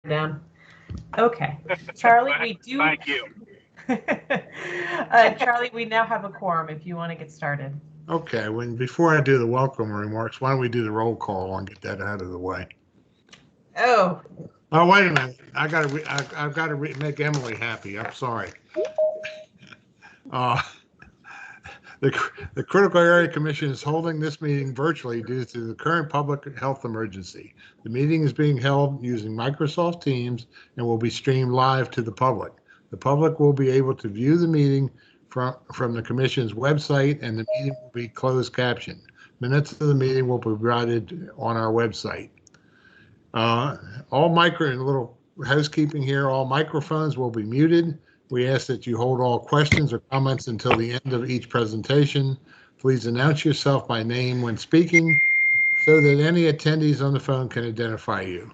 Down. Okay, Charlie, we do. Thank you. Charlie, we now have a quorum if you want to get started. Okay, before I do the welcome remarks, why don't we do the roll call and get that out of the way? Oh. Oh, wait a minute. I've got to make Emily happy. I'm sorry. Uh, the Critical Area Commission is holding this meeting virtually due to the current public health emergency. The meeting is being held using Microsoft Teams and will be streamed live to the public. The public will be able to view the meeting from the Commission's website, and the meeting will be closed captioned. Minutes of the meeting will be provided on our website. Little housekeeping here, all microphones will be muted. We ask that you hold all questions or comments until the end of each presentation. Please announce yourself by name when speaking so that any attendees on the phone can identify you.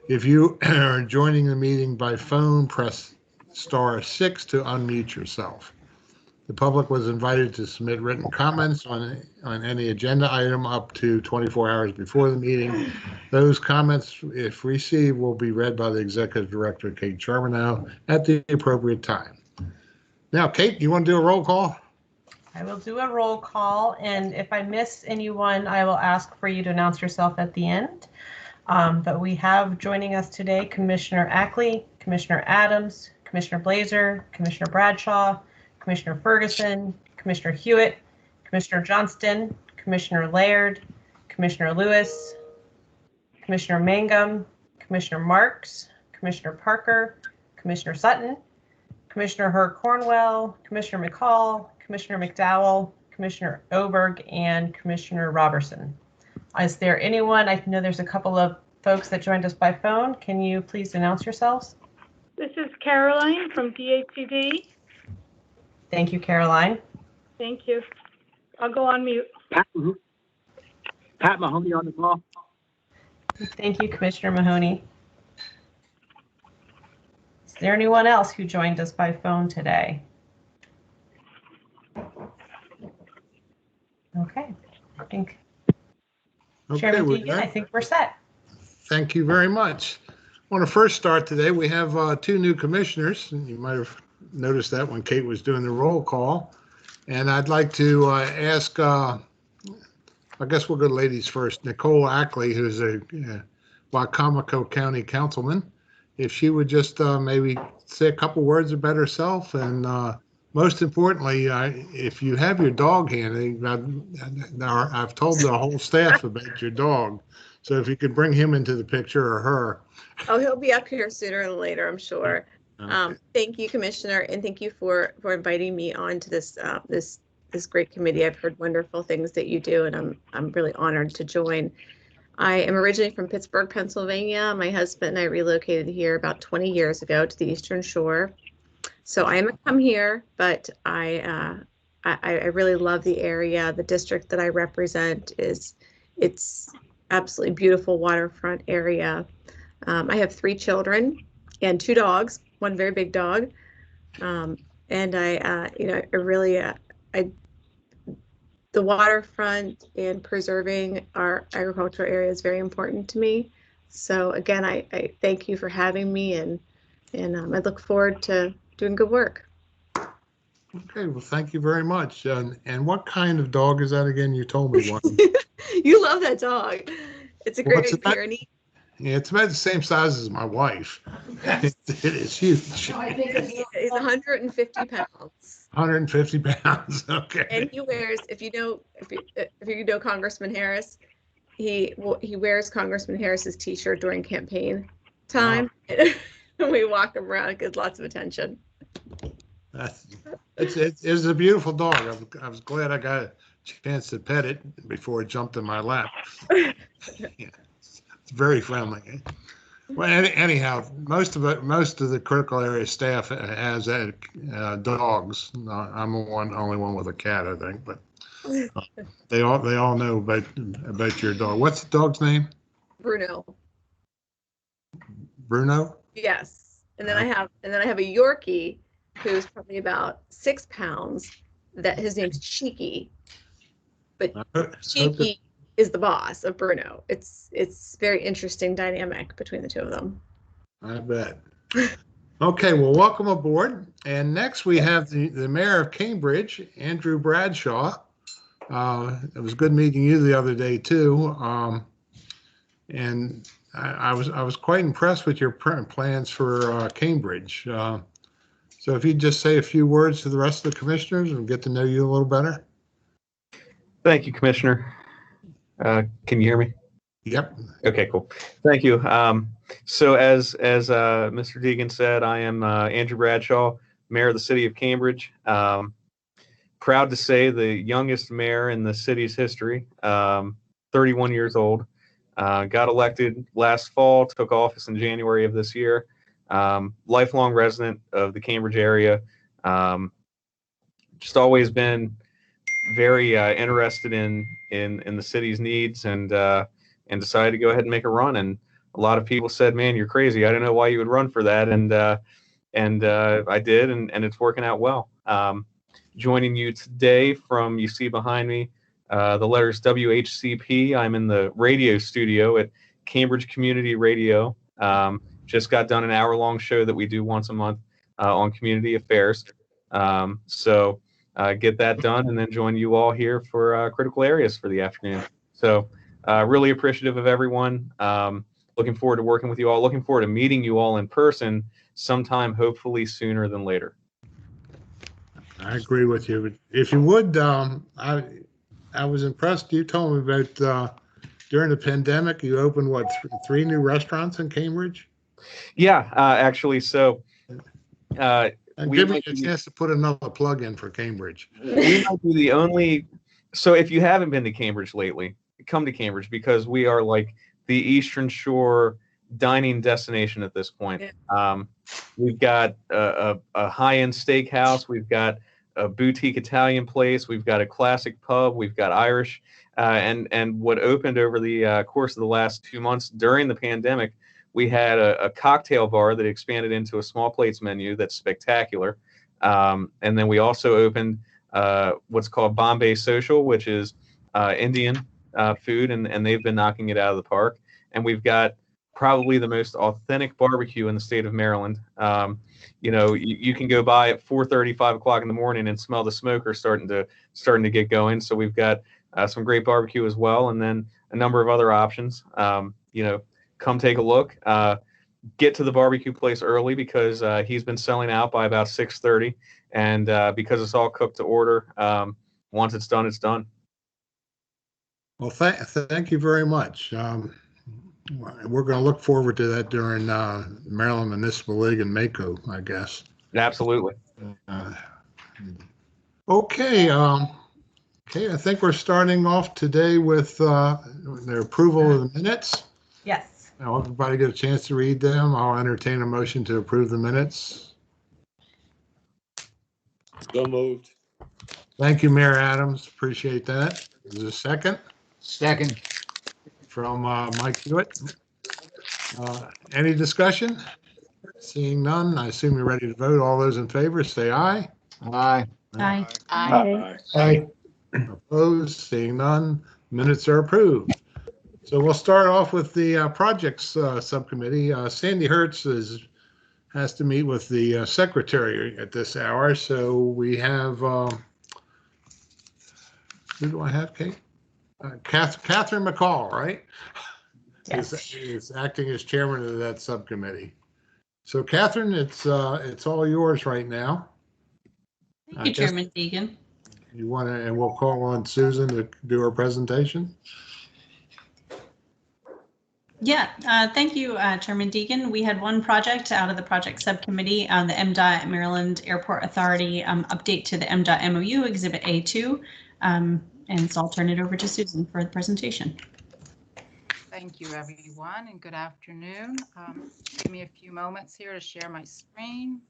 If you are joining the meeting by phone, press *6 to unmute yourself. The public was invited to submit written comments on any agenda item up to 24 hours before the meeting. Those comments, if received, will be read by the Executive Director, Kate Charbonneau, at the appropriate time. Now, Kate, you want to do a roll call? I will do a roll call, and if I miss anyone, I will ask for you to announce yourself at the end. But we have joining us today Commissioner Ackley, Commissioner Adams, Commissioner Blazer, Commissioner Bradshaw, Commissioner Ferguson, Commissioner Hewitt, Commissioner Johnston, Commissioner Laird, Commissioner Lewis, Commissioner Mangum, Commissioner Marks, Commissioner Parker, Commissioner Sutton, Commissioner Herr Cornwell, Commissioner McCall, Commissioner McDowell, Commissioner Oberg, and Commissioner Robertson. Is there anyone? I know there's a couple of folks that joined us by phone. Can you please announce yourselves? This is Caroline from DHCD. Thank you, Caroline. Thank you. I'll go on mute. Pat Mahoney on the call. Thank you, Commissioner Mahoney. Is there anyone else who joined us by phone today? Okay, I think Chairman Deegan, I think we're set. Thank you very much. I want to first start today. We have two new commissioners, and you might have noticed that when Kate was doing the roll call. And I'd like to ask, I guess we'll go ladies first, Nicole Ackley, who's a Wicomico County Councilman, if she would just maybe say a couple words about herself, and most importantly, if you have your dog handy, I've told the whole staff about your dog. So if you could bring him into the picture, or her. Oh, he'll be up here sooner than later, I'm sure. Okay. Thank you, Commissioner, and thank you for inviting me on to this this great committee. I've heard wonderful things that you do, and I'm really honored to join. I am originally from Pittsburgh, Pennsylvania. My husband and I relocated here about 20 years ago to the Eastern Shore. So I am a come here, but I really love the area. The district that I represent it's absolutely beautiful waterfront area. I have 3 children and 2 dogs, one very big dog. And I really, the waterfront and preserving our agricultural area is very important to me. So again, I thank you for having me, and I look forward to doing good work. Okay, well, thank you very much. And what kind of dog is that again? You told me one. You love that dog. It's a Great Pyrenees. Yeah, it's about the same size as my wife. It is huge. He's 150 pounds. 150 pounds. Okay. And he wears, if you know Congressman Harris, he wears Congressman Harris's T-shirt during campaign time. Wow. And we walk him around. It gets lots of attention. It's a beautiful dog. I was glad I got a chance to pet it before it jumped in my lap. Yeah. It's very friendly. Well, anyhow, most of the critical area staff has dogs. I'm the only one with a cat, I think. But they all know about your dog. What's the dog's name? Bruno. Bruno? Yes. And then I have a Yorkie who's probably about 6 pounds. That his name's Cheeky. But Cheeky is the boss of Bruno. It's very interesting dynamic between the two of them. I bet. Okay, well, welcome aboard. And next we have the mayor of Cambridge, Andrew Bradshaw. It was good meeting you the other day too. And I was quite impressed with your plans for Cambridge. So if you'd just say a few words to the rest of the commissioners and get to know you a little better. Thank you, Commissioner. Can you hear me? Yep. Okay, cool. Thank you. So as Mr. Deegan said, I am Andrew Bradshaw, Mayor of the City of Cambridge. Proud to say the youngest mayor in the city's history, 31 years old. Got elected last fall, took office in January of this year. Lifelong resident of the Cambridge area. Just always been very interested in the city's needs, and decided to go ahead and make a run. And a lot of people said, "Man, you're crazy. I don't know why you would run for that." And I did, and it's working out well. Joining you today from, you see behind me, the letters WHCP. I'm in the radio studio at Cambridge Community Radio. Just got done an hour-long show that we do once a month on community affairs. So get that done and then join you all here for critical areas for the afternoon. So really appreciative of everyone. Looking forward to working with you all. Looking forward to meeting you all in person sometime, hopefully sooner than later. I agree with you. But if you would, I was impressed. You told me about during the pandemic, you opened what, three new restaurants in Cambridge? Yeah, actually, so give me a chance to put another plug in for Cambridge. We might be the only. So if you haven't been to Cambridge lately, come to Cambridge, because we are like the Eastern Shore dining destination at this point. Yeah. We've got a high-end steakhouse. We've got a boutique Italian place. We've got a classic pub. We've got Irish. And what opened over the course of the last 2 months during the pandemic, we had a cocktail bar that expanded into a small plates menu that's spectacular. And then we also opened what's called Bombay Social, which is Indian food, and they've been knocking it out of the park. And we've got probably the most authentic barbecue in the state of Maryland. You can go by at 4:30, 5 o'clock in the morning and smell the smoker starting to get going. So we've got some great barbecue as well, and then a number of other options. Come take a look. Get to the barbecue place early, because he's been selling out by about 6:30, and because it's all cooked to order. Once it's done, it's done. Well, thank you very much. We're going to look forward to that during Maryland Municipal League in Mako, I guess. Absolutely. Okay. I think we're starting off today with the approval of the minutes. Yes. Now, everybody get a chance to read them. I'll entertain a motion to approve the minutes. So moved. Thank you, Mayor Adams. Appreciate that. Is there a second? Second. From Mike Hewitt. Any discussion? Seeing none, I assume you're ready to vote. All those in favor, say aye. Aye. Aye. Aye. Aye. Opposed? Seeing none, minutes are approved. So we'll start off with the projects subcommittee. Sandy Hertz has to meet with the secretary at this hour. So we have, who do I have, Kate? Catherine McCall, right? Yes. Is acting as chairman of that subcommittee. So Catherine, it's all yours right now. Thank you, Chairman Deegan. You want to, and we'll call on Susan to do her presentation. Yeah, thank you, Chairman Deegan. We had one project out of the project subcommittee on the MDOT Maryland Airport Authority update to the MDOT MOU Exhibit A2. And so I'll turn it over to Susan for the presentation. Thank you, everyone, and good afternoon. Give me a few moments here to share my screen.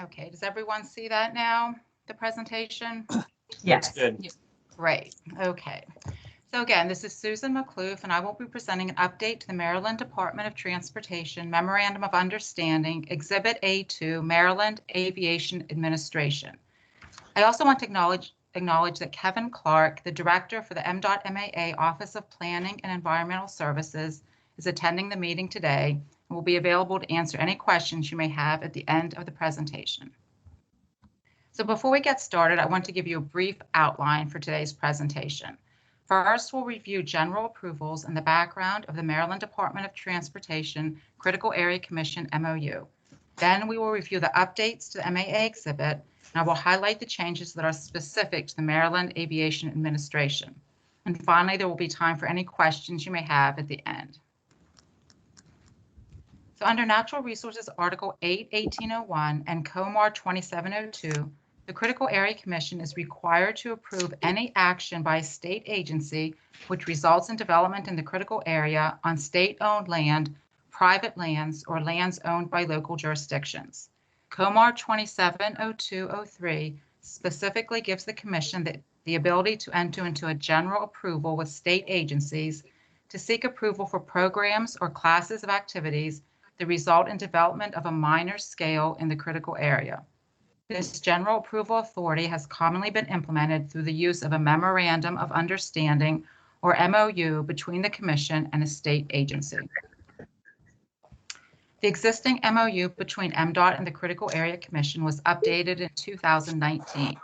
Okay, does everyone see that now, the presentation? Yes. Good. Great. Okay. So again, this is Susan McCloof, and I will be presenting an update to the Maryland Department of Transportation Memorandum of Understanding, Exhibit A2, Maryland Aviation Administration. I also want to acknowledge that Kevin Clark, the Director for the MDOT MAA Office of Planning and Environmental Services, is attending the meeting today and will be available to answer any questions you may have at the end of the presentation. So before we get started, I want to give you a brief outline for today's presentation. First, we'll review general approvals and the background of the Maryland Department of Transportation Critical Area Commission MOU. Then we will review the updates to the MAA exhibit, and I will highlight the changes that are specific to the Maryland Aviation Administration. And finally, there will be time for any questions you may have at the end. So under Natural Resources Article 8-1801 and COMAR 2702, the Critical Area Commission is required to approve any action by a state agency which results in development in the critical area on state-owned land, private lands, or lands owned by local jurisdictions. COMAR 270203 specifically gives the Commission the ability to enter into a general approval with state agencies to seek approval for programs or classes of activities that result in development of a minor scale in the critical area. This general approval authority has commonly been implemented through the use of a Memorandum of Understanding, or MOU, between the Commission and a state agency. The existing MOU between MDOT and the Critical Area Commission was updated in 2019.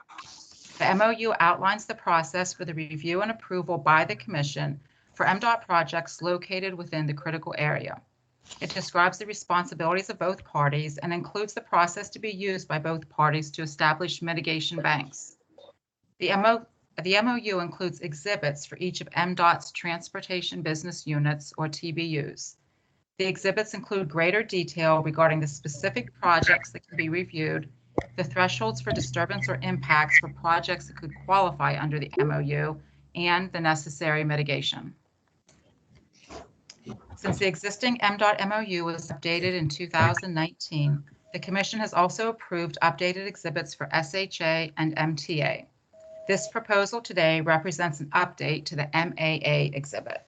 The MOU outlines the process for the review and approval by the Commission for MDOT projects located within the critical area. It describes the responsibilities of both parties and includes the process to be used by both parties to establish mitigation banks. The MOU includes exhibits for each of MDOT's transportation business units, or TBUs. The exhibits include greater detail regarding the specific projects that can be reviewed, the thresholds for disturbance or impacts for projects that could qualify under the MOU, and the necessary mitigation. Since the existing MDOT MOU was updated in 2019, the Commission has also approved updated exhibits for SHA and MTA. This proposal today represents an update to the MAA exhibit.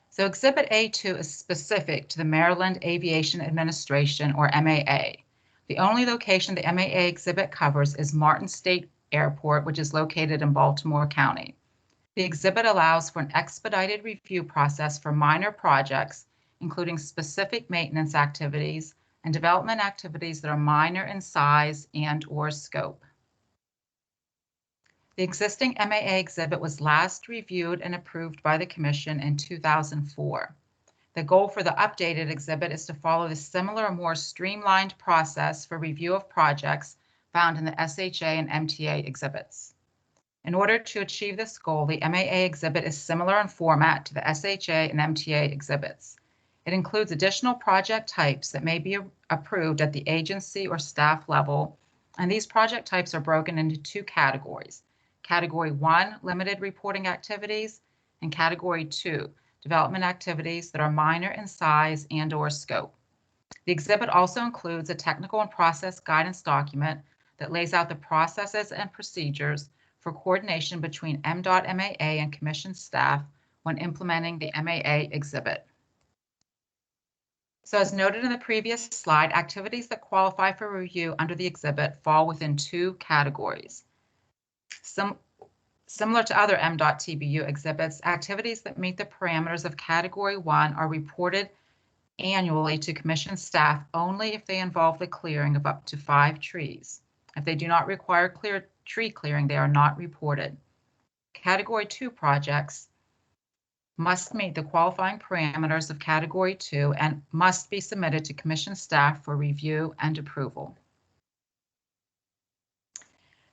So Exhibit A2 is specific to the Maryland Aviation Administration, or MAA. The only location the MAA exhibit covers is Martin State Airport, which is located in Baltimore County. The exhibit allows for an expedited review process for minor projects, including specific maintenance activities and development activities that are minor in size and/or scope. The existing MAA exhibit was last reviewed and approved by the Commission in 2004. The goal for the updated exhibit is to follow the similar or more streamlined process for review of projects found in the SHA and MTA exhibits. In order to achieve this goal, the MAA exhibit is similar in format to the SHA and MTA exhibits. It includes additional project types that may be approved at the agency or staff level, and these project types are broken into two categories. Category 1, limited reporting activities, and Category 2, development activities that are minor in size and/or scope. The exhibit also includes a technical and process guidance document that lays out the processes and procedures for coordination between MDOT MAA and Commission staff when implementing the MAA exhibit. So as noted in the previous slide, activities that qualify for review under the exhibit fall within two categories. Similar to other MDOT TBU exhibits, activities that meet the parameters of Category 1 are reported annually to Commission staff only if they involve the clearing of up to 5 trees. If they do not require tree clearing, they are not reported. Category 2 projects must meet the qualifying parameters of Category 2 and must be submitted to Commission staff for review and approval.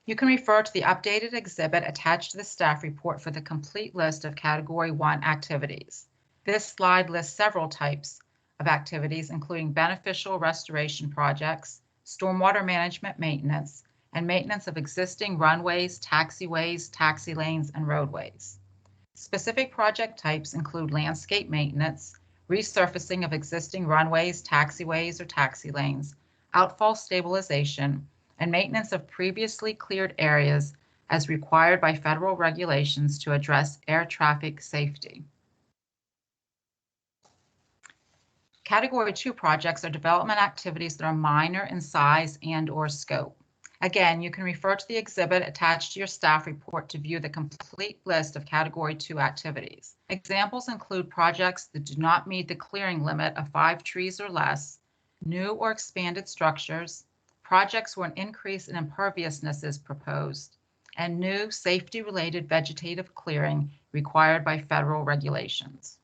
You can refer to the updated exhibit attached to the staff report for the complete list of Category 1 activities. This slide lists several types of activities, including beneficial restoration projects, stormwater management maintenance, and maintenance of existing runways, taxiways, taxi lanes, and roadways. Specific project types include landscape maintenance, resurfacing of existing runways, taxiways, or taxi lanes, outfall stabilization, and maintenance of previously cleared areas as required by federal regulations to address air traffic safety. Category 2 projects are development activities that are minor in size and/or scope. Again, you can refer to the exhibit attached to your staff report to view the complete list of Category 2 activities. Examples include projects that do not meet the clearing limit of 5 trees or less, new or expanded structures, projects where an increase in imperviousness is proposed, and new safety-related vegetative clearing required by federal regulations.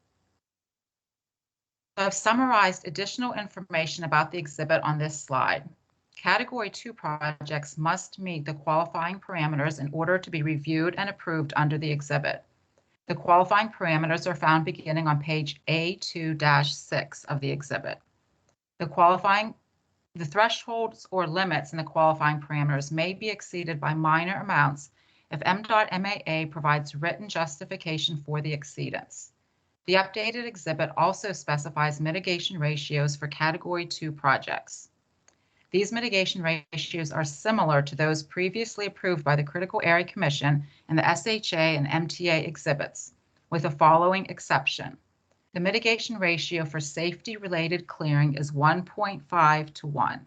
I've summarized additional information about the exhibit on this slide. Category 2 projects must meet the qualifying parameters in order to be reviewed and approved under the exhibit. The qualifying parameters are found beginning on page A2-6 of the exhibit. The thresholds or limits in the qualifying parameters may be exceeded by minor amounts if MDOT/MAA provides written justification for the exceedance. The updated exhibit also specifies mitigation ratios for Category 2 projects. These mitigation ratios are similar to those previously approved by the Critical Area Commission and the SHA and MTA exhibits, with the following exception. The mitigation ratio for safety-related clearing is 1.5 to 1.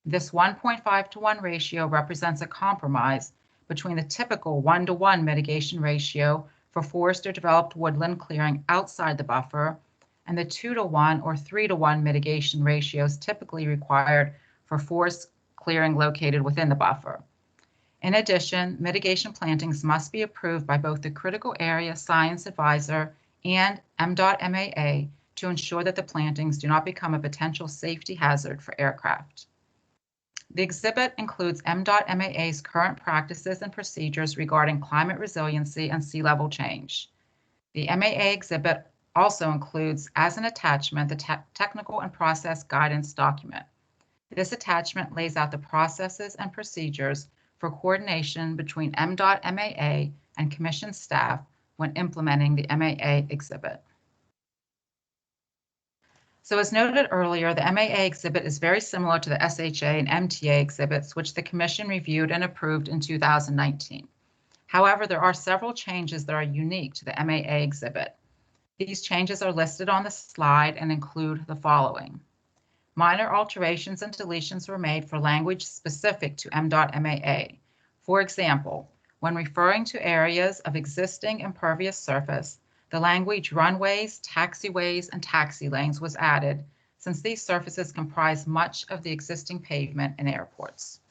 This 1.5 to 1 ratio represents a compromise between the typical 1-to-1 mitigation ratio for forest or developed woodland clearing outside the buffer and the 2-to-1 or 3-to-1 mitigation ratios typically required for forest clearing located within the buffer. In addition, mitigation plantings must be approved by both the Critical Area Science Advisor and MDOT/MAA to ensure that the plantings do not become a potential safety hazard for aircraft. The exhibit includes MDOT/MAA's current practices and procedures regarding climate resiliency and sea level change. The MAA exhibit also includes, as an attachment, the technical and process guidance document. This attachment lays out the processes and procedures for coordination between MDOT/MAA and Commission staff when implementing the MAA exhibit. So as noted earlier, the MAA exhibit is very similar to the SHA and MTA exhibits, which the Commission reviewed and approved in 2019. However, there are several changes that are unique to the MAA exhibit. These changes are listed on the slide and include the following. Minor alterations and deletions were made for language specific to MDOT/MAA. For example, when referring to areas of existing impervious surface, the language runways, taxiways, and taxi lanes was added since these surfaces comprise much of the existing pavement in airports.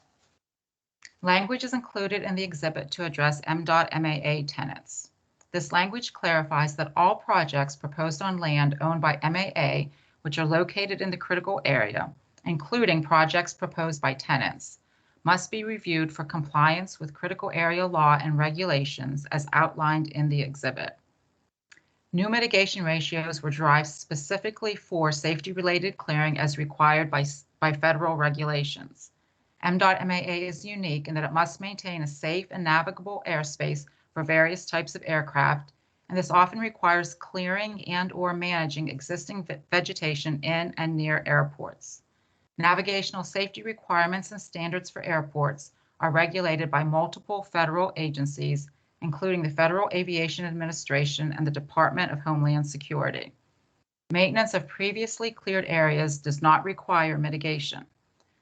Language is included in the exhibit to address MDOT/MAA tenets. This language clarifies that all projects proposed on land owned by MAA which are located in the critical area, including projects proposed by tenants, must be reviewed for compliance with critical area law and regulations as outlined in the exhibit. New mitigation ratios were derived specifically for safety-related clearing as required by federal regulations. MDOT/MAA is unique in that it must maintain a safe and navigable airspace for various types of aircraft, and this often requires clearing and/or managing existing vegetation in and near airports. Navigational safety requirements and standards for airports are regulated by multiple federal agencies, including the Federal Aviation Administration and the Department of Homeland Security. Maintenance of previously cleared areas does not require mitigation.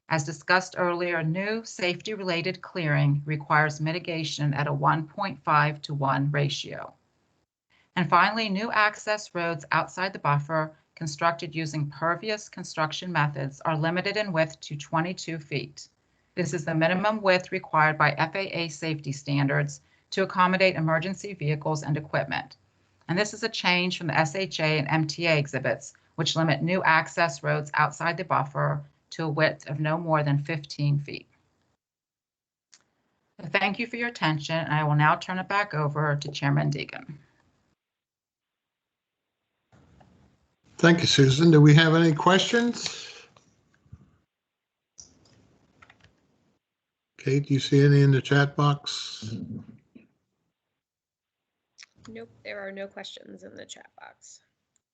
As discussed earlier, new safety-related clearing requires mitigation at a 1.5 to 1 ratio. And finally, new access roads outside the buffer constructed using pervious construction methods are limited in width to 22 feet. This is the minimum width required by FAA safety standards to accommodate emergency vehicles and equipment. And this is a change from the SHA and MTA exhibits, which limit new access roads outside the buffer to a width of no more than 15 feet. Thank you for your attention, and I will now turn it back over to Chairman Deegan. Thank you, Susan. Do we have any questions? Kate, do you see any in the chat box? Nope, there are no questions in the chat box.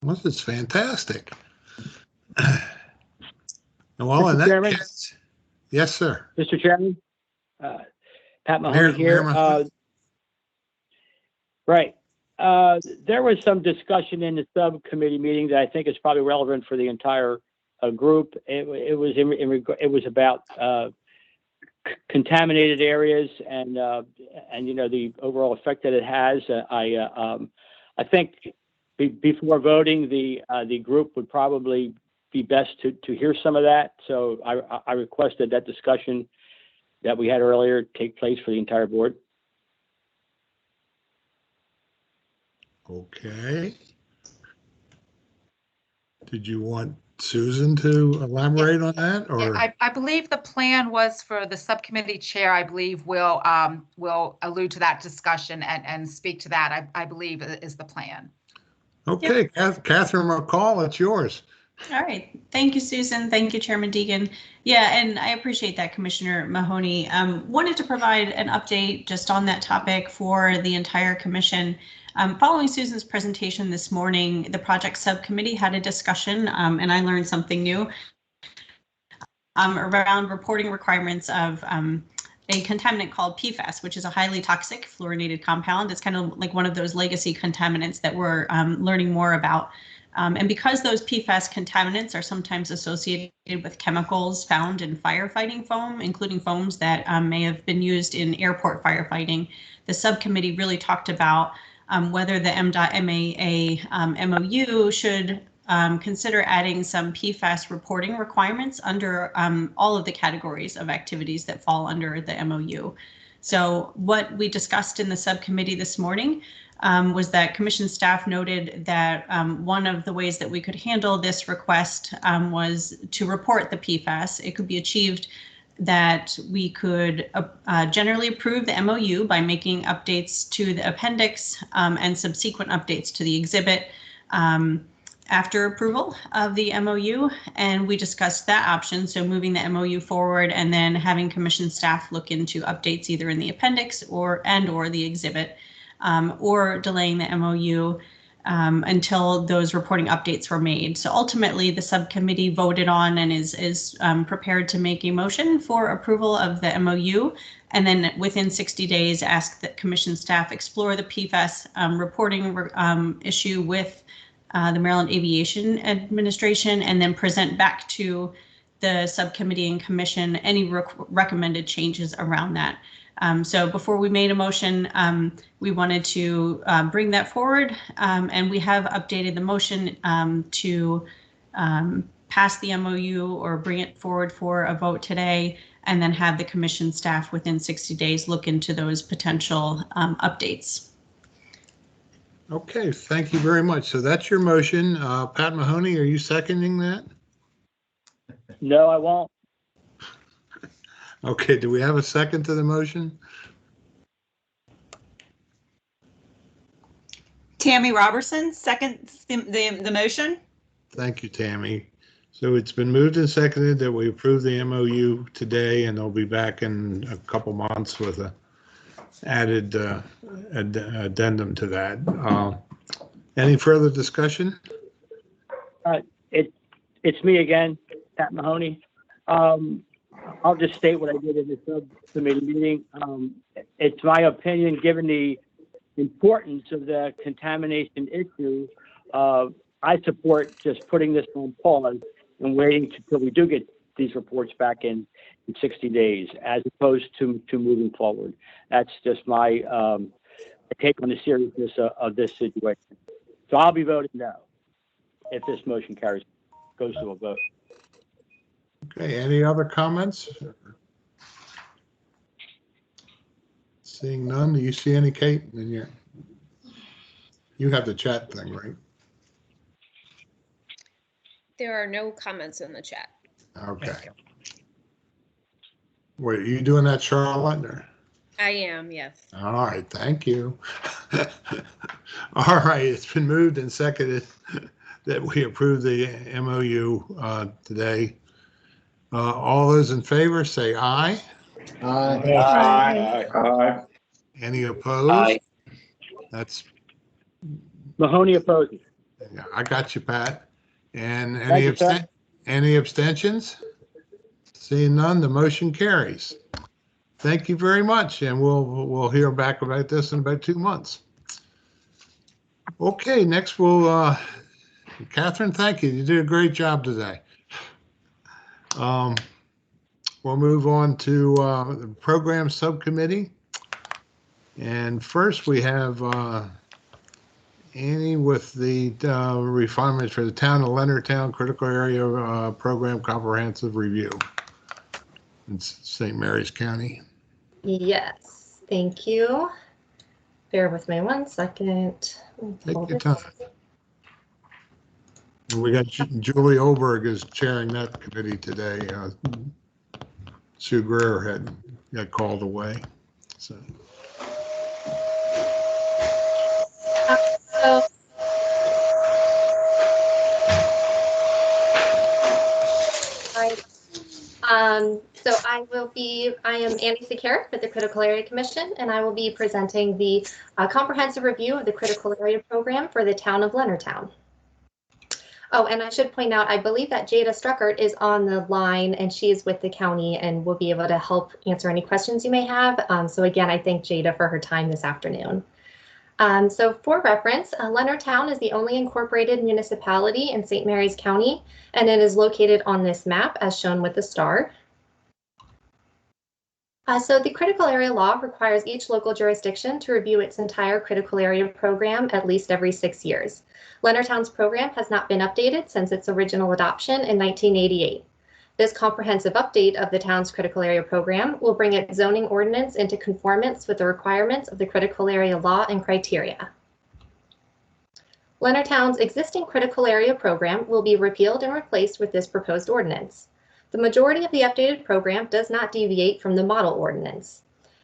Well, this is fantastic. Well, in Mr. that Chairman? case, yes, sir. Mr. Chairman, Pat Pat Mahoney here. Right. There was some discussion in the subcommittee meeting that I think is probably relevant for the entire group. It was about contaminated areas and the overall effect that it has. I think before voting, the group would probably be best to hear some of that. So I requested that discussion that we had earlier take place for the entire board. Okay. Did you want Susan to elaborate on that, or? Yeah, I believe the plan was for the subcommittee chair, I believe will allude to that discussion and speak to that, I believe is the plan. Okay, yep. Catherine McCall, it's yours. All right. Thank you, Susan. Thank you, Chairman Deegan. Yeah, and I appreciate that, Commissioner Mahoney. Wanted to provide an update just on that topic for the entire commission. Following Susan's presentation this morning, the project subcommittee had a discussion, and I learned something new around reporting requirements of a contaminant called PFAS, which is a highly toxic fluorinated compound. It's kind of like one of those legacy contaminants that we're learning more about. And because those PFAS contaminants are sometimes associated with chemicals found in firefighting foam, including foams that may have been used in airport firefighting, the subcommittee really talked about whether the MDOT-MAA MOU should consider adding some PFAS reporting requirements under all of the categories of activities that fall under the MOU. So what we discussed in the subcommittee this morning was that commission staff noted that one of the ways that we could handle this request was to report the PFAS. It could be achieved that we could generally approve the MOU by making updates to the appendix and subsequent updates to the exhibit after approval of the MOU. And we discussed that option, so moving the MOU forward and then having commission staff look into updates either in the appendix or the exhibit. Or delaying the MOU until those reporting updates were made. So ultimately, the subcommittee voted on and is prepared to make a motion for approval of the MOU, and then within 60 days, ask that commission staff explore the PFAS reporting issue with the Maryland Aviation Administration, and then present back to the subcommittee and commission any recommended changes around that. So before we made a motion, we wanted to bring that forward, and we have updated the motion to pass the MOU or bring it forward for a vote today, and then have the commission staff within 60 days look into those potential updates. Okay, thank you very much. So that's your motion. Pat Mahoney, are you seconding that? No, I won't. Okay, do we have a second to the motion? Tammy Robertson, seconds the motion. Thank you, Tammy. So it's been moved and seconded that we approve the MOU today, and they'll be back in a couple months with a added addendum to that. Any further discussion? It's me again, Pat Mahoney. I'll just state what I did in the subcommittee meeting. It's my opinion, given the importance of the contamination issue, I support just putting this on pause and waiting until we do get these reports back in 60 days, as opposed to moving forward. That's just my take on the seriousness of this situation. So I'll be voting no if this motion goes to a vote. Okay, any other comments? Seeing none, do you see any, Kate? You have the chat thing, right? There are no comments in the chat. Okay. Wait, are you doing that, Charlotte? Or? I am, yes. All right, thank you. All right, it's been moved and seconded that we approve the MOU today. All those in favor say aye. Aye. Aye. Aye. Any opposed? Aye. That's, Mahoney opposes. I got you, Pat. And Thank you, any abstentions? Seeing none, the motion carries. Thank you very much, and we'll hear back about this in about 2 months. Okay, next Catherine, thank you. You did a great job today. We'll move on to the program subcommittee. And first we have Annie with the refinements for the town of Leonardtown Critical Area Program Comprehensive Review in St. Mary's County. Yes, thank you. Bear with me 1 second. Take your time. We got Julie Oberg is chairing that committee today. Sue Greer had got called away. So. So I am Annie Sekera with the Critical Area Commission, and I will be presenting the comprehensive review of the Critical Area Program for the town of Leonardtown. Oh, and I should point out, I believe that Jada Struckert is on the line, and she is with the county and will be able to help answer any questions you may have. So again, I thank Jada for her time this afternoon. So for reference, Leonardtown is the only incorporated municipality in St. Mary's County, and it is located on this map as shown with the star. So the critical area law requires each local jurisdiction to review its entire critical area program at least every 6 years. Leonardtown's program has not been updated since its original adoption in 1988. This comprehensive update of the town's critical area program will bring its zoning ordinance into conformance with the requirements of the critical area law and criteria. Leonardtown's existing critical area program will be repealed and replaced with this proposed ordinance. The majority of the updated program does not deviate from the model ordinance.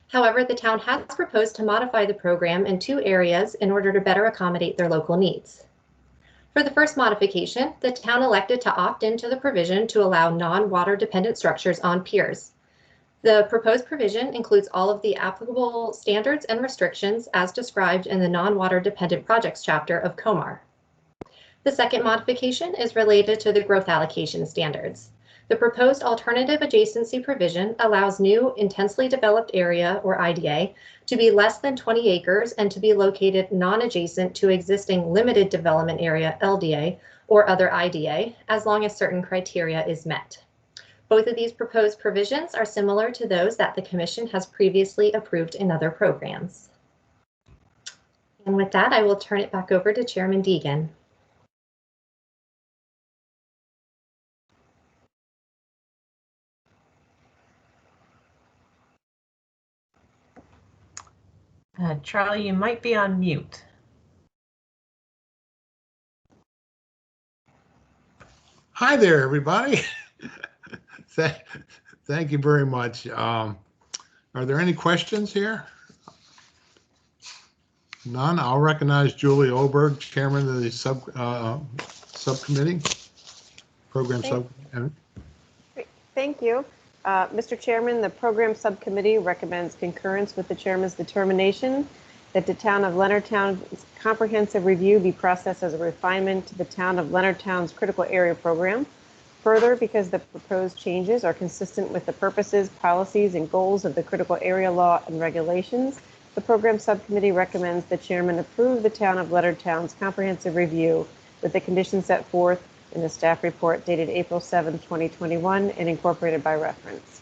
However, the town has proposed to modify the program in 2 areas in order to better accommodate their local needs. For the first modification, the town elected to opt into the provision to allow non-water dependent structures on piers. The proposed provision includes all of the applicable standards and restrictions as described in the non-water dependent projects chapter of COMAR. The second modification is related to the growth allocation standards. The proposed alternative adjacency provision allows new intensely developed area, or IDA, to be less than 20 acres and to be located non-adjacent to existing limited development area, LDA, or other IDA, as long as certain criteria is met. Both of these proposed provisions are similar to those that the Commission has previously approved in other programs. And with that, I will turn it back over to Chairman Deegan. Charlie, you might be on mute. Hi there, everybody. Thank you very much. Are there any questions here? None. I'll recognize Julie Oberg, Chairman of the subcommittee, program subcommittee. Thank you. Mr. Chairman, the program subcommittee recommends concurrence with the chairman's determination that the town of Leonardtown's comprehensive review be processed as a refinement to the town of Leonardtown's critical area program. Further, because the proposed changes are consistent with the purposes, policies, and goals of the critical area law and regulations, the program subcommittee recommends the chairman approve the town of Leonardtown's comprehensive review with the conditions set forth in the staff report dated April 7, 2021 and incorporated by reference.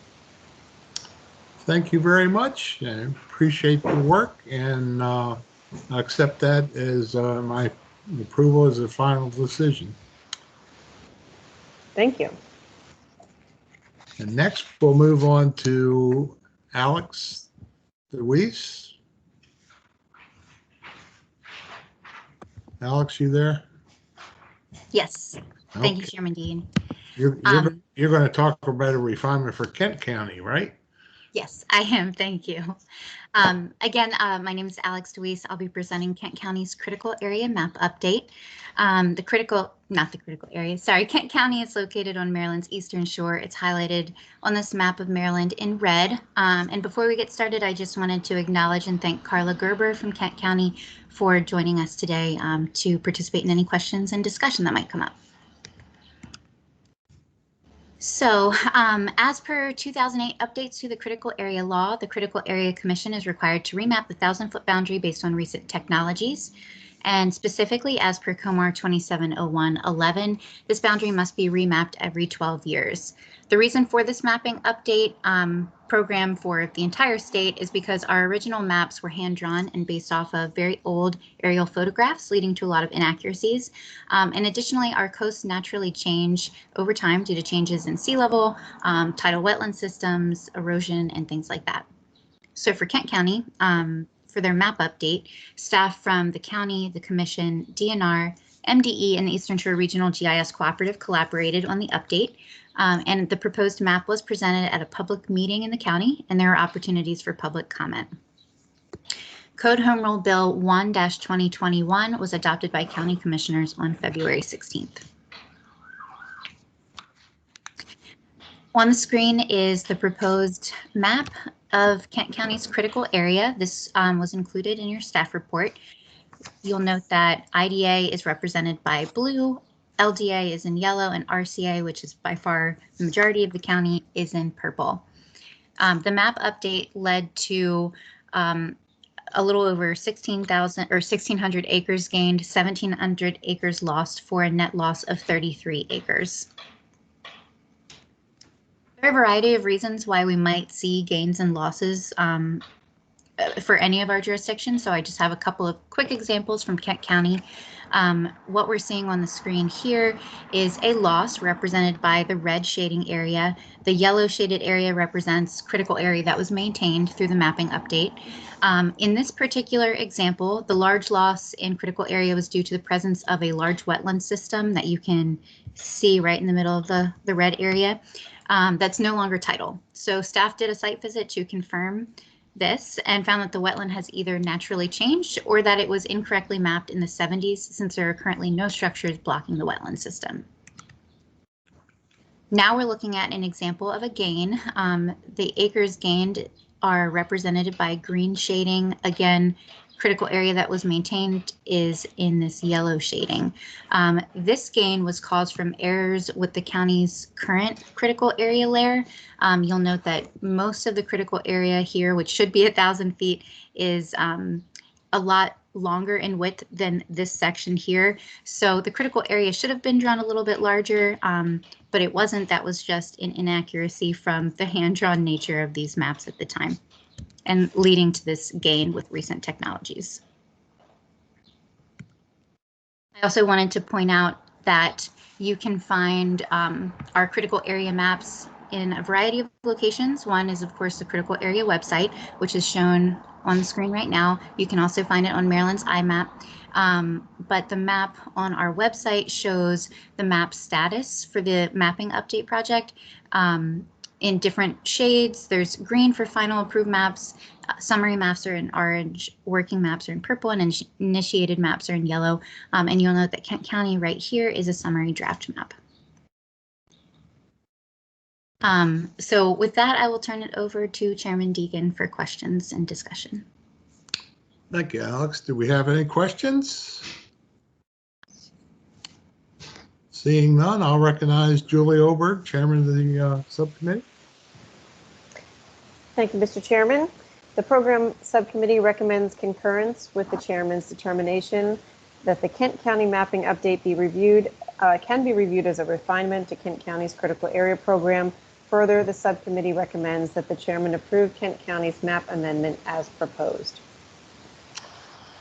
Thank you very much. I appreciate the work, and I accept that as my approval as a final decision. Thank you. And next, we'll move on to Alex DeWeese. Alex, you there? Yes. Thank you, Okay. Chairman Dean. You're going to talk about a refinement for Kent County, right? Yes, I am. Thank you. Again, my name is Alex DeWeese. I'll be presenting Kent County's critical area map update. Kent County is located on Maryland's eastern shore. It's highlighted on this map of Maryland in red. And before we get started, I just wanted to acknowledge and thank Carla Gerber from Kent County for joining us today to participate in any questions and discussion that might come up. So, as per 2008 updates to the Critical Area Law, the Critical Area Commission is required to remap the 1,000-foot boundary based on recent technologies. And specifically, as per COMAR 270111, this boundary must be remapped every 12 years. The reason for this mapping update program for the entire state is because our original maps were hand-drawn and based off of very old aerial photographs, leading to a lot of inaccuracies. And additionally, our coasts naturally change over time due to changes in sea level, tidal wetland systems, erosion, and things like that. So for Kent County, for their map update, staff from the county, the commission, DNR, MDE, and the Eastern Shore Regional GIS Cooperative collaborated on the update. And the proposed map was presented at a public meeting in the county, and there are opportunities for public comment. Code Home Rule Bill 1-2021 was adopted by county commissioners on February 16th. On the screen is the proposed map of Kent County's critical area. This was included in your staff report. You'll note that IDA is represented by blue, LDA is in yellow, and RCA, which is by far the majority of the county, is in purple. The map update led to a little over 1,600 acres gained, 1,700 acres lost for a net loss of 33 acres. There are a variety of reasons why we might see gains and losses for any of our jurisdictions. So I just have a couple of quick examples from Kent County. What we're seeing on the screen here is a loss represented by the red shading area. The yellow shaded area represents critical area that was maintained through the mapping update. In this particular example, the large loss in critical area was due to the presence of a large wetland system that you can see right in the middle of the red area. That's no longer tidal. So staff did a site visit to confirm this and found that the wetland has either naturally changed or that it was incorrectly mapped in the 70s, since there are currently no structures blocking the wetland system. Now we're looking at an example of a gain. The acres gained are represented by green shading. Again, critical area that was maintained is in this yellow shading. This gain was caused from errors with the county's current critical area layer. You'll note that most of the critical area here, which should be 1,000 feet, is a lot longer in width than this section here. So the critical area should have been drawn a little bit larger, but it wasn't. That was just an inaccuracy from the hand-drawn nature of these maps at the time, and leading to this gain with recent technologies. I also wanted to point out that you can find our critical area maps in a variety of locations. One is, of course, the critical area website, which is shown on the screen right now. You can also find it on Maryland's IMAP. But the map on our website shows the map status for the mapping update project in different shades. There's green for final approved maps, summary maps are in orange, working maps are in purple, and initiated maps are in yellow. And you'll note that Kent County right here is a summary draft map. So with that, I will turn it over to Chairman Deegan for questions and discussion. Thank you, Alex. Do we have any questions? Seeing none, I'll recognize Julie Oberg, Chairman of the subcommittee. Thank you, Mr. Chairman. The program subcommittee recommends concurrence with the chairman's determination that the Kent County mapping update can be reviewed as a refinement to Kent County's critical area program. Further, the subcommittee recommends that the chairman approve Kent County's map amendment as proposed.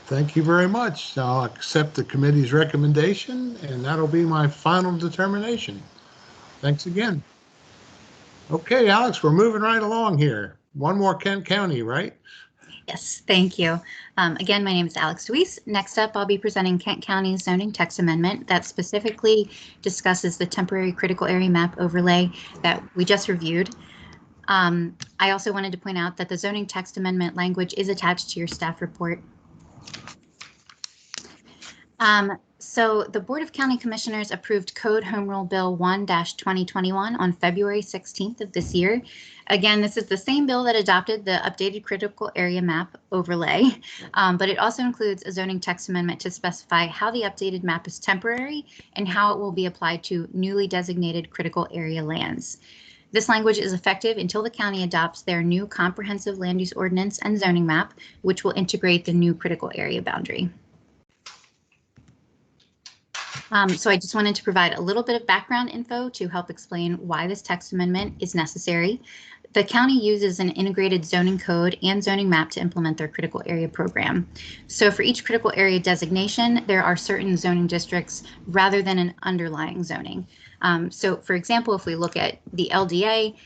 Thank you very much. I'll accept the committee's recommendation, and that'll be my final determination. Thanks again. Okay, Alex, we're moving right along here. One more Kent County, right? Yes, thank you. Again, my name is Alex Deweese. Next up, I'll be presenting Kent County's zoning text amendment that specifically discusses the temporary critical area map overlay that we just reviewed. I also wanted to point out that the zoning text amendment language is attached to your staff report. So the Board of County Commissioners approved Code Home Rule Bill 1-2021 on February 16th of this year. Again, this is the same bill that adopted the updated critical area map overlay, but it also includes a zoning text amendment to specify how the updated map is temporary and how it will be applied to newly designated critical area lands. This language is effective until the county adopts their new comprehensive land use ordinance and zoning map, which will integrate the new critical area boundary. So I just wanted to provide a little bit of background info to help explain why this text amendment is necessary. The county uses an integrated zoning code and zoning map to implement their critical area program. So for each critical area designation, there are certain zoning districts rather than an underlying zoning. So for example, if we look at the LDA,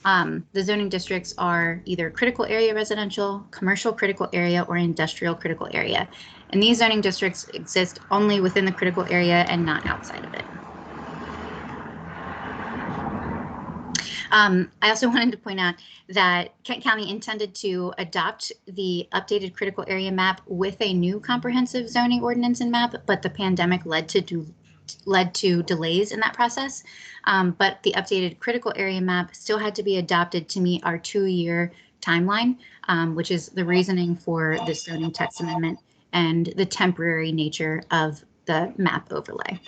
the zoning districts are either critical area residential, commercial critical area, or industrial critical area. And these zoning districts exist only within the critical area and not outside of it. I also wanted to point out that Kent County intended to adopt the updated critical area map with a new comprehensive zoning ordinance and map, but the pandemic led to delays in that process. But the updated critical area map still had to be adopted to meet our 2-year timeline, which is the reasoning for this zoning text amendment and the temporary nature of the map overlay.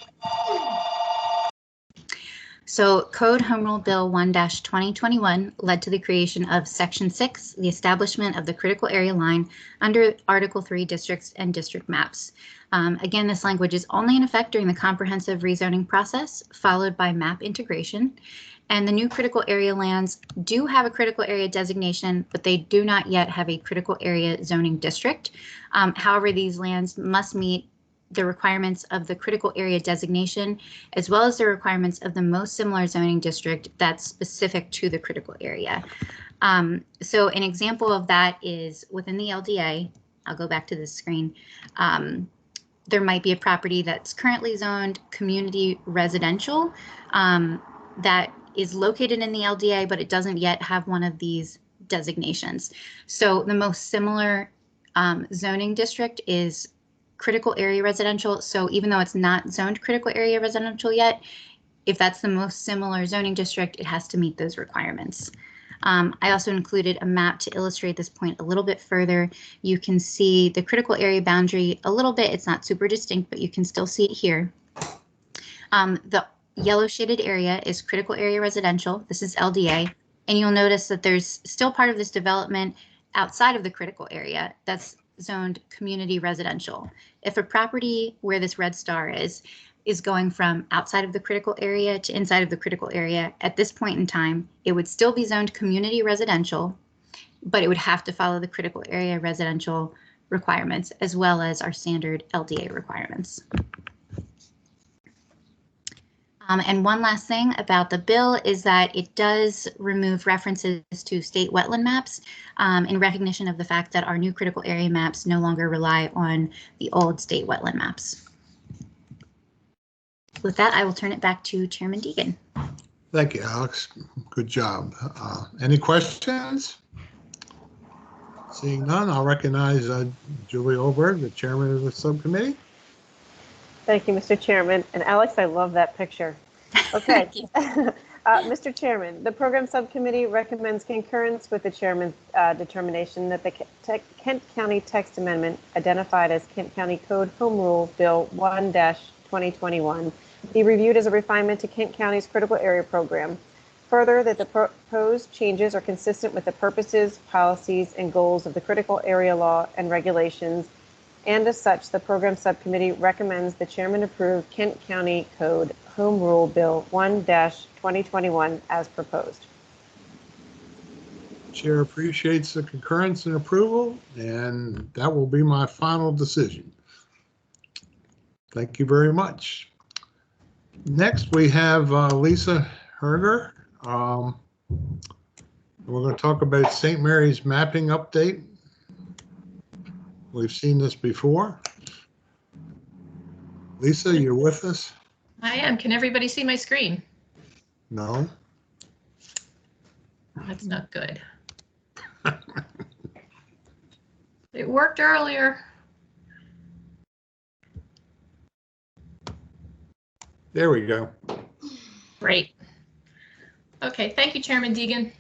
So Code Home Rule Bill 1-2021 led to the creation of Section 6, the establishment of the critical area line under Article 3 districts and district maps. Again, this language is only in effect during the comprehensive rezoning process, followed by map integration. And the new critical area lands do have a critical area designation, but they do not yet have a critical area zoning district. However, these lands must meet the requirements of the critical area designation, as well as the requirements of the most similar zoning district that's specific to the critical area. So an example of that is within the LDA. I'll go back to this screen. There might be a property that's currently zoned community residential that is located in the LDA, but it doesn't yet have one of these designations. So the most similar zoning district is critical area residential. So even though it's not zoned critical area residential yet, if that's the most similar zoning district, it has to meet those requirements. I also included a map to illustrate this point a little bit further. You can see the critical area boundary a little bit. It's not super distinct, but you can still see it here. The yellow shaded area is critical area residential. This is LDA. And you'll notice that there's still part of this development outside of the critical area that's zoned community residential. If a property where this red star is going from outside of the critical area to inside of the critical area, at this point in time, it would still be zoned community residential, but it would have to follow the critical area residential requirements as well as our standard LDA requirements. And one last thing about the bill is that it does remove references to state wetland maps in recognition of the fact that our new critical area maps no longer rely on the old state wetland maps. With that, I will turn it back to Chairman Deegan. Thank you, Alex. Good job. Any questions? Seeing none, I'll recognize Julie Oberg, the chairman of the subcommittee. Thank you, Mr. Chairman. And Alex, I love that picture. Okay. Mr. Chairman, the program subcommittee recommends concurrence with the chairman's determination that the Kent County text amendment identified as Kent County Code Home Rule Bill 1-2021 be reviewed as a refinement to Kent County's critical area program. Further, that the proposed changes are consistent with the purposes, policies, and goals of the critical area law and regulations. And as such, the program subcommittee recommends the chairman approve Kent County Code Home Rule Bill 1-2021 as proposed. Chair appreciates the concurrence and approval, and that will be my final decision. Thank you very much. Next, we have Lisa Herger. We're going to talk about St. Mary's mapping update. We've seen this before. Lisa, you're with us? I am. Can everybody see my screen? No. That's not good. It worked earlier. There we go. Great. Okay, thank you, Chairman Deegan.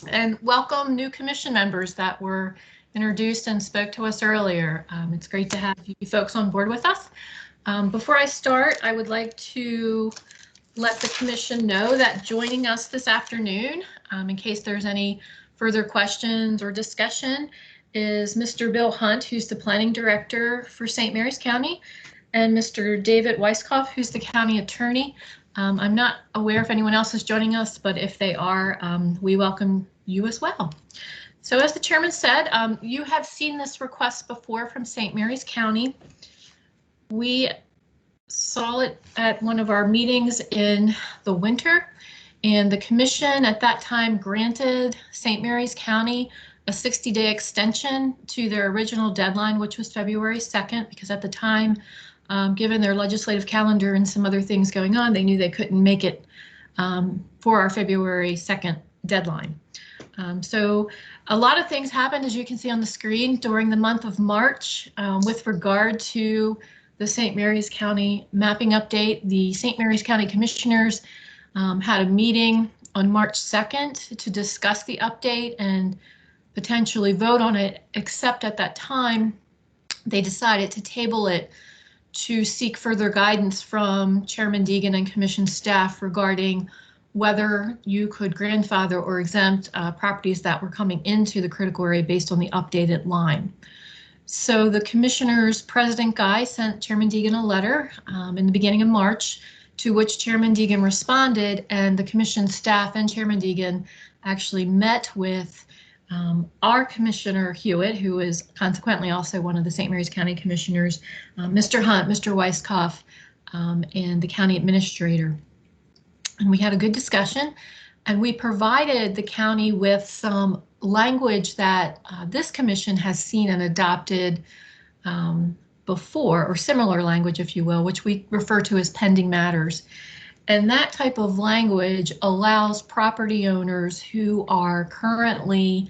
And welcome new commission members that were introduced and spoke to us earlier. It's great to have you folks on board with us. Before I start, I would like to let the commission know that joining us this afternoon, in case there's any further questions or discussion, is Mr. Bill Hunt, who's the planning director for St. Mary's County, and Mr. David Weiskopf, who's the county attorney. I'm not aware if anyone else is joining us, but if they are, we welcome you as well. So as the chairman said, you have seen this request before from St. Mary's County. We saw it at one of our meetings in the winter, and the commission at that time granted St. Mary's County a 60-day extension to their original deadline, which was February 2nd, because at the time, given their legislative calendar and some other things going on, they knew they couldn't make it for our February 2nd deadline. So a lot of things happened, as you can see on the screen, during the month of March with regard to the St. Mary's County mapping update. The St. Mary's County Commissioners had a meeting on March 2nd to discuss the update and potentially vote on it, except at that time, they decided to table it to seek further guidance from Chairman Deegan and Commission staff regarding whether you could grandfather or exempt properties that were coming into the critical area based on the updated line. So the Commissioners, President Guy sent Chairman Deegan a letter in the beginning of March, to which Chairman Deegan responded, and the Commission staff and Chairman Deegan actually met with our Commissioner Hewitt, who is consequently also one of the St. Mary's County Commissioners, Mr. Hunt, Mr. Weiskopf, and the County Administrator. And we had a good discussion, and we provided the county with some language that this commission has seen and adopted before, or similar language, if you will, which we refer to as pending matters. And that type of language allows property owners who are currently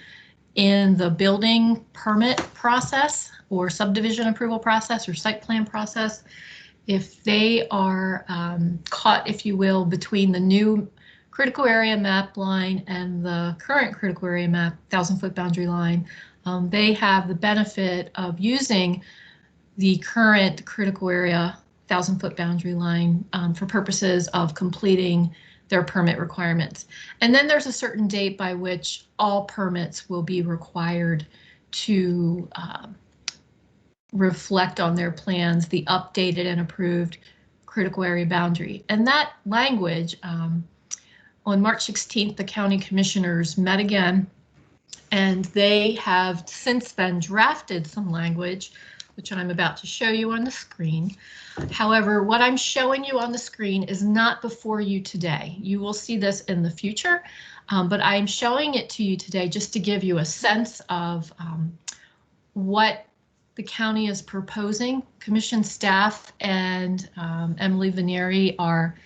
in the building permit process or subdivision approval process or site plan process, if they are caught, if you will, between the new critical area map line and the current critical area map 1,000-foot boundary line, they have the benefit of using the current critical area 1,000-foot boundary line for purposes of completing their permit requirements. And then there's a certain date by which all permits will be required to reflect on their plans the updated and approved critical area boundary. And that language, on March 16th, the county commissioners met again, and they have since then drafted some language, which I'm about to show you on the screen. However, what I'm showing you on the screen is not before you today. You will see this in the future, but I'm showing it to you today just to give you a sense of what the county is proposing. Commission staff and Emily Vanieri, our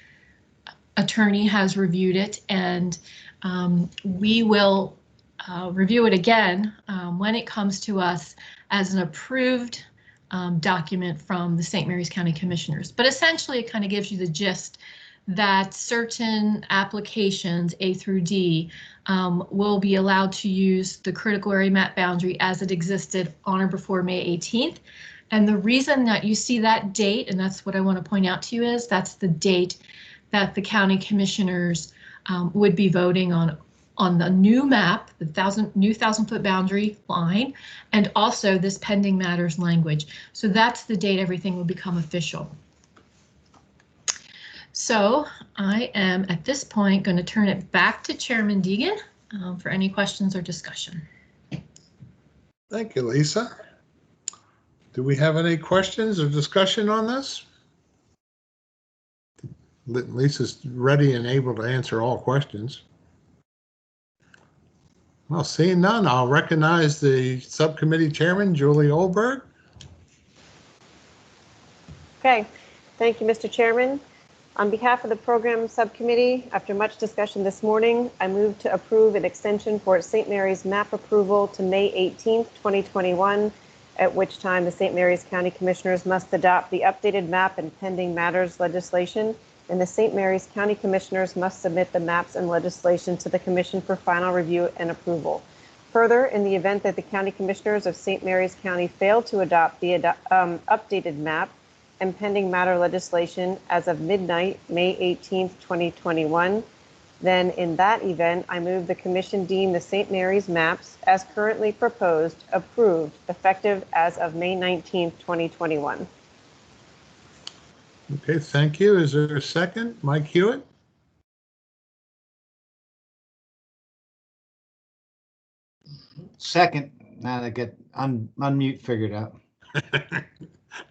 attorney, has reviewed it, and we will review it again when it comes to us as an approved document from the St. Mary's County Commissioners. But essentially, it kind of gives you the gist that certain applications, A through D, will be allowed to use the critical area map boundary as it existed on or before May 18th. And the reason that you see that date, and that's what I want to point out to you, is that's the date that the county commissioners would be voting on the new map, the new 1,000-foot boundary line, and also this pending matters language. So that's the date everything will become official. So I am at this point going to turn it back to Chairman Deegan for any questions or discussion. Thank you, Lisa. Do we have any questions or discussion on this? Lisa's ready and able to answer all questions. Well, seeing none, I'll recognize the subcommittee chairman, Julie Oldberg. Okay, thank you, Mr. Chairman. On behalf of the program subcommittee, after much discussion this morning, I move to approve an extension for St. Mary's map approval to May 18th, 2021, at which time the St. Mary's County Commissioners must adopt the updated map and pending matters legislation, and the St. Mary's County Commissioners must submit the maps and legislation to the Commission for final review and approval. Further, in the event that the County Commissioners of St. Mary's County fail to adopt the updated map and pending matter legislation as of midnight, May 18th, 2021, then in that event, I move the Commission deem the St. Mary's maps as currently proposed approved, effective as of May 19th, 2021. Okay, thank you. Is there a second? Mike Hewitt? Second, now that I get unmute figured out.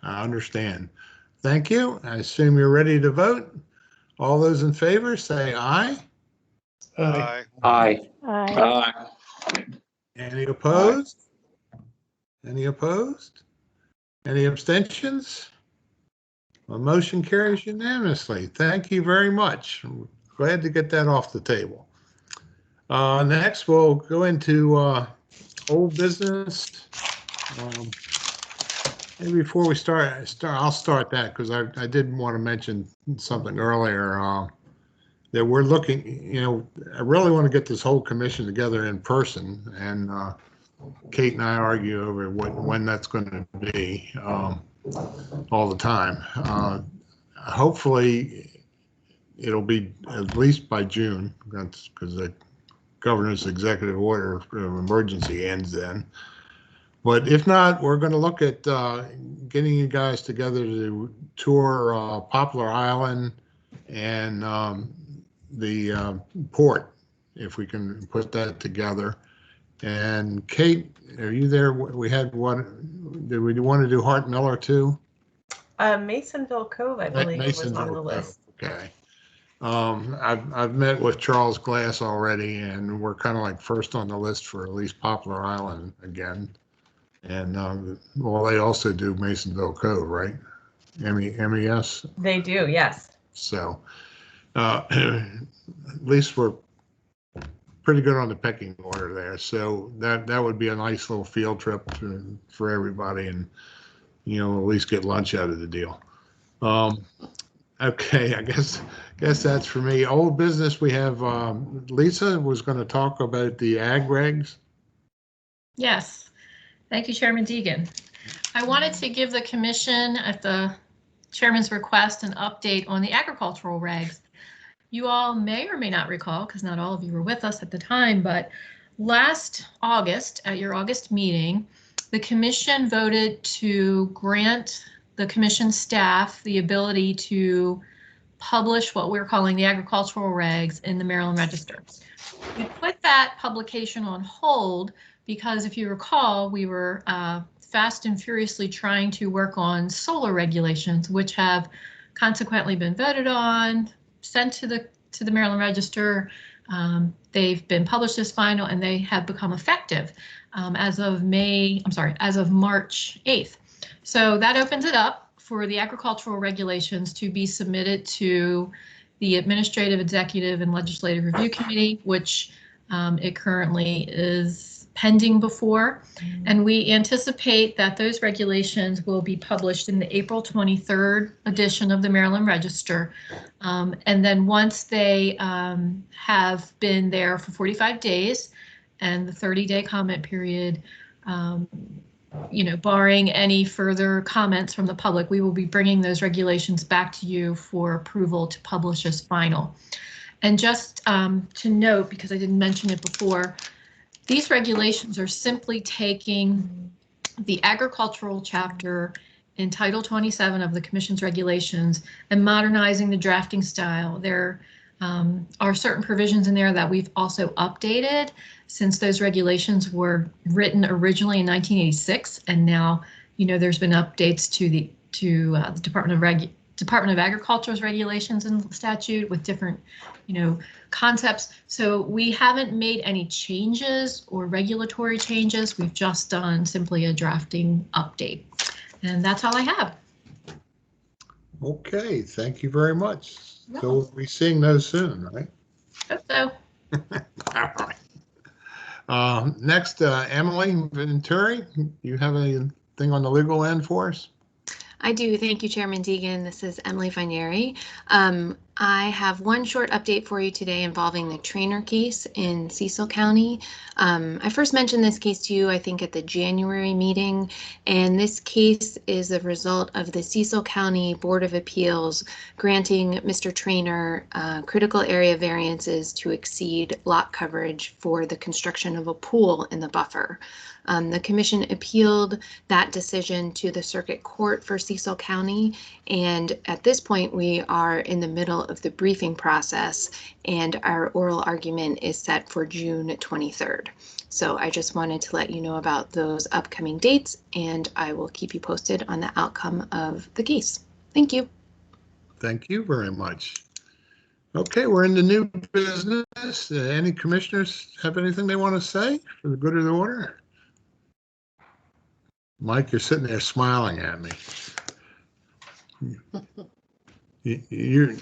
I understand. Thank you. I assume you're ready to vote. All those in favor say aye. Aye. Aye. Aye. Any opposed? Any opposed? Any abstentions? The motion carries unanimously. Thank you very much. I'm glad to get that off the table. Next, we'll go into old business. Maybe before we start, I'll start that because I did want to mention something earlier. That we're looking, I really want to get this whole commission together in person, and Kate and I argue over when that's going to be all the time. Hopefully, it'll be at least by June. That's because the governor's executive order of emergency ends then. But if not, we're going to look at getting you guys together to tour Poplar Island and the port, if we can put that together. And Kate, are you there? We had one. Did we want to do Hart Miller too? Masonville Cove, I believe, was on the list. Okay. I've met with Charles Glass already, and we're kind of like first on the list for at least Poplar Island again. And well, they also do Masonville Cove, right? MES. They do, yes. So. At least we're pretty good on the pecking order there. So that would be a nice little field trip for everybody, and at least get lunch out of the deal. Okay, I guess that's for me. Old business. We have Lisa was going to talk about the ag regs. Yes, thank you, Chairman Deegan. I wanted to give the commission, at the chairman's request, an update on the agricultural regs. You all may or may not recall, because not all of you were with us at the time, but last August, at your August meeting, the commission voted to grant the commission staff the ability to publish what we're calling the agricultural regs in the Maryland Register. We put that publication on hold because, if you recall, we were fast and furiously trying to work on solar regulations, which have consequently been voted on, sent to the Maryland Register. They've been published as final, and they have become effective as of March 8th. So that opens it up for the agricultural regulations to be submitted to the Administrative, Executive, and Legislative Review Committee, which it currently is pending before. And we anticipate that those regulations will be published in the April 23rd edition of the Maryland Register. And then once they have been there for 45 days and the 30-day comment period, barring any further comments from the public, we will be bringing those regulations back to you for approval to publish as final. And just to note, because I didn't mention it before, these regulations are simply taking the agricultural chapter in Title 27 of the Commission's regulations and modernizing the drafting style. There are certain provisions in there that we've also updated since those regulations were written originally in 1986, and now there's been updates to the Department of Agriculture's regulations and statute with different concepts. So we haven't made any changes or regulatory changes. We've just done simply a drafting update. And that's all I have. Okay, thank you very much. So we'll be seeing those soon, right? Hope so. All right. Next, Emily Venturi, you have a anything on the legal end for us? I do. Thank you, Chairman Deegan. This is Emily Finieri. I have one short update for you today involving the Trainer case in Cecil County. I first mentioned this case to you, I think, at the January meeting, and this case is a result of the Cecil County Board of Appeals granting Mr. Trainer critical area variances to exceed lot coverage for the construction of a pool in the buffer. The commission appealed that decision to the Circuit Court for Cecil County, and at this point we are in the middle of the briefing process, and our oral argument is set for June 23rd. So I just wanted to let you know about those upcoming dates, and I will keep you posted on the outcome of the case. Thank you. Thank you very much. Okay, we're in the new business. Any commissioners have anything they want to say for the good of the order? Mike, you're sitting there smiling at me. You're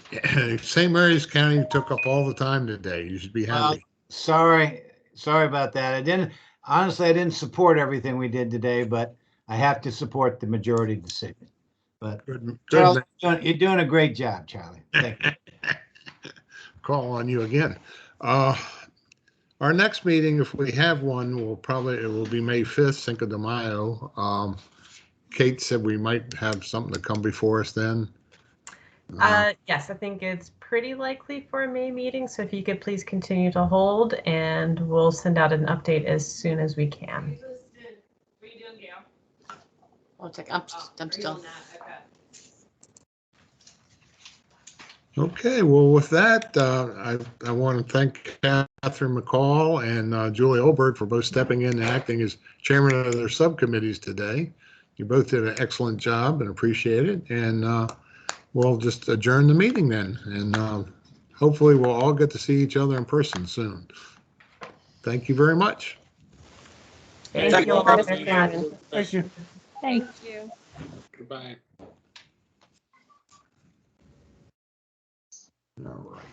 St. Mary's County took up all the time today. You should be happy. Sorry about that. I didn't support everything we did today, but I have to support the majority decision. But Good, Charlie, you're doing a great job, Charlie. Thank you. Call on you again. Our next meeting, if we have one, it will be May 5th, Cinco de Mayo. Kate said we might have something to come before us then. Yes, I think it's pretty likely for a May meeting. So if you could please continue to hold, and we'll send out an update as soon as we can. I'll check. I'm still. Okay, well, with that, I want to thank Catherine McCall and Julie Olberg for both stepping in and acting as chairman of their subcommittees today. You both did an excellent job and appreciate it. And we'll just adjourn the meeting then. And hopefully we'll all get to see each other in person soon. Thank you very much. Thank you all for coming. Thank you. Thank you. Goodbye. All right.